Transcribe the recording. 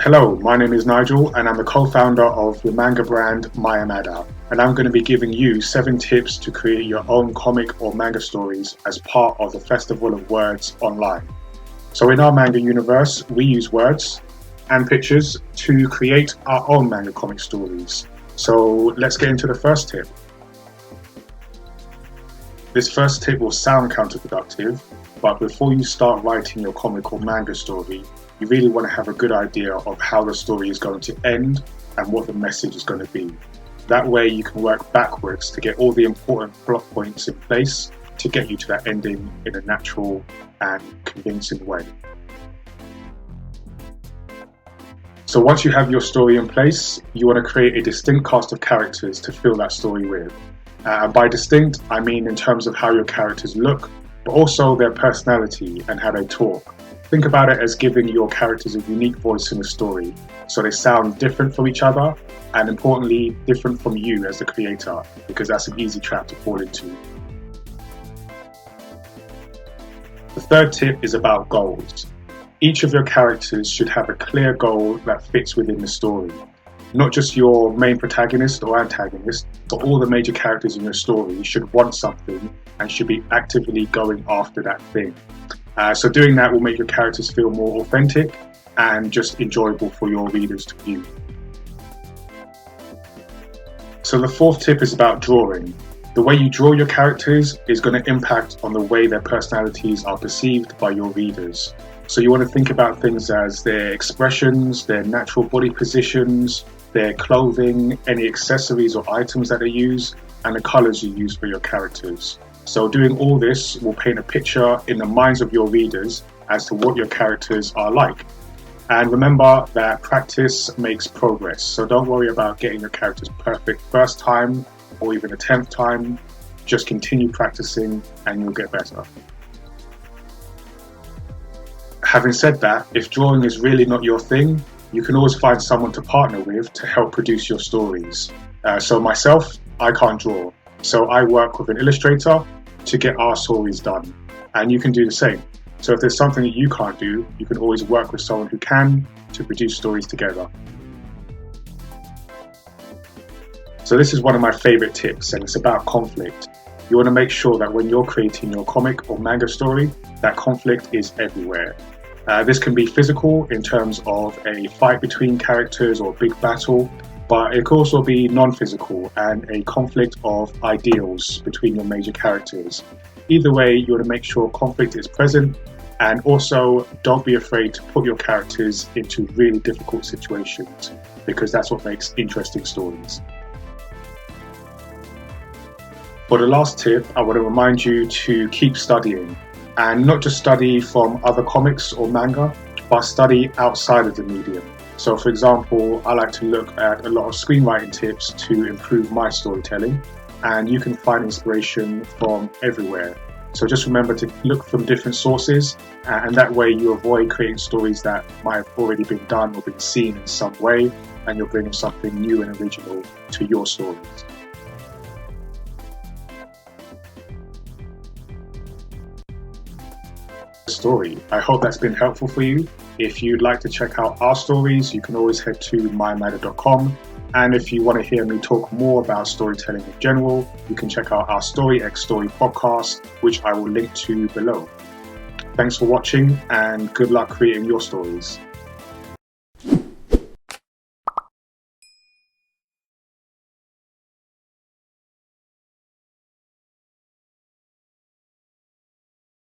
Hello, my name is Nigel and I'm the co-founder of the manga brand Mayamada, and I'm going to be giving you 7 tips to create your own comic or manga stories as part of the Festival of Words online. So in our manga universe, we use words and pictures to create our own manga comic stories. So let's get into the first tip. This first tip will sound counterproductive, but before you start writing your comic or manga story, you really want to have a good idea of how the story is going to end and what the message is going to be. That way you can work backwards to get all the important plot points in place to get you to that ending in a natural and convincing way. So once you have your story in place, you want to create a distinct cast of characters to fill that story with. By distinct, I mean in terms of how your characters look, but also their personality and how they talk. Think about it as giving your characters a unique voice in the story, so they sound different from each other, and importantly, different from you as the creator, because that's an easy trap to fall into. The third tip is about goals. Each of your characters should have a clear goal that fits within the story. Not just your main protagonist or antagonist, but all the major characters in your story should want something and should be actively going after that thing. So doing that will make your characters feel more authentic and just enjoyable for your readers to view. So the fourth tip is about drawing. The way you draw your characters is going to impact on the way their personalities are perceived by your readers. So you want to think about things as their expressions, their natural body positions, their clothing, any accessories or items that they use, and the colours you use for your characters. So doing all this will paint a picture in the minds of your readers as to what your characters are like. And remember that practice makes progress. So don't worry about getting your characters perfect first time or even the 10th time. Just continue practicing and you'll get better. Having said that, if drawing is really not your thing, you can always find someone to partner with to help produce your stories. So myself, I can't draw. So I work with an illustrator to get our stories done, and you can do the same. So if there's something that you can't do, you can always work with someone who can to produce stories together. So this is one of my favorite tips, and it's about conflict. You want to make sure that when you're creating your comic or manga story, that conflict is everywhere. This can be physical in terms of a fight between characters or a big battle, but it can also be non-physical and a conflict of ideals between your major characters. Either way, you want to make sure conflict is present, and also don't be afraid to put your characters into really difficult situations, because that's what makes interesting stories. For the last tip, I want to remind you to keep studying, and not just study from other comics or manga, but study outside of the medium. So for example, I like to look at a lot of screenwriting tips to improve my storytelling, and you can find inspiration from everywhere. So just remember to look from different sources, and that way you avoid creating stories that might have already been done or been seen in some way, and you're bringing something new and original to your stories. Story. I hope that's been helpful for you. If you'd like to check out our stories, you can always head to mayamada.com. And if you want to hear me talk more about storytelling in general, you can check out our Story X Story podcast, which I will link to below. Thanks for watching and good luck creating your stories.